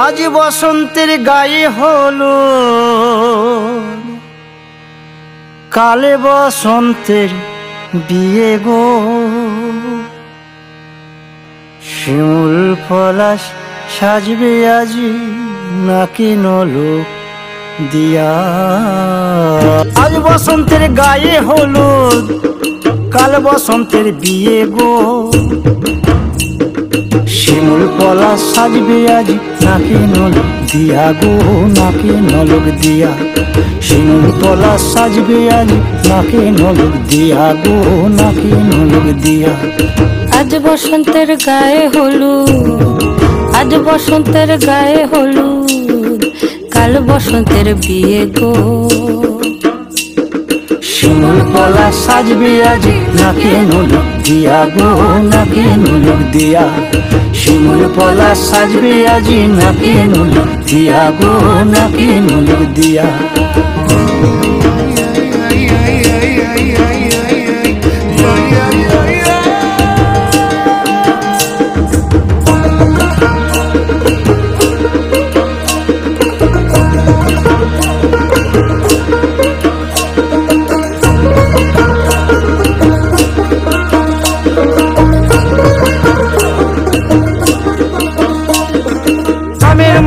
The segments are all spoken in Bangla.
আজ বসন্তের গায়ে হলো, কালে বসন্তের বিয়ে গো। শিমুল পলাশ সাজবে আজি নাকি নলক দিয়া। আজ বসন্তের গায়ে হলো, কাল বসন্তের বিয়ে গো। শিমুল পলাশ সাজবে আজ নাকি নলক দিয়া গো, নাকি নলক দিয়া। শিমুল পলাশ সাজবে আজ নাকি নলক দিয়া গো, নাকি নলক দিয়া। আজ বসন্তের গায়ে হলুদ, আজ বসন্তের গায়ে হলুদ, কাল বসন্তের বিয়ে গো। শিমুল পলাশ সাজবে আজ নাকি নলক দিয়া গো, নাকি নলক দিয়া। শিমুল পলাশ সাজবে আজ নাকি নলক দিয়া গো, নাকি নলক দিয়া।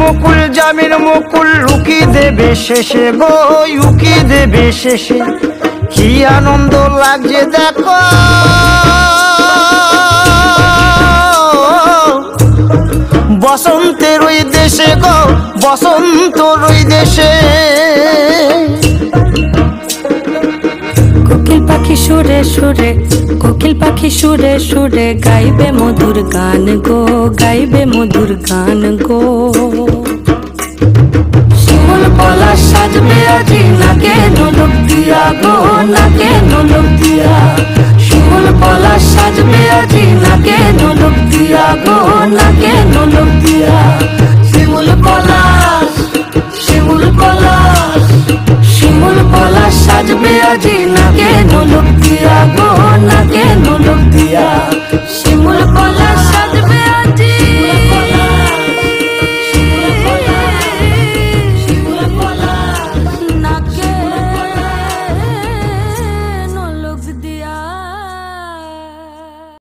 মুকুল জামের মুকুল লুকি দেবে শেষে গো, উকি দেবে শেষে। কি আনন্দ লাগছে দেখো, বসন্তের ওই দেশে গো, বসন্তর ওই দেশে। কোকিল পাখি সুরে সুরে, কোকিল পাখি সুরে সুরে গাইবে মধুর গান গো, গাইবে মধুর গান গো। শিমুল পলাশ সাজবে আজি নাকে নলক দিয়া গো, নাকে নলক দিয়া। শিমুল পলাশ সাজবে আজি নাকে নলক দিয়া গো, নাকে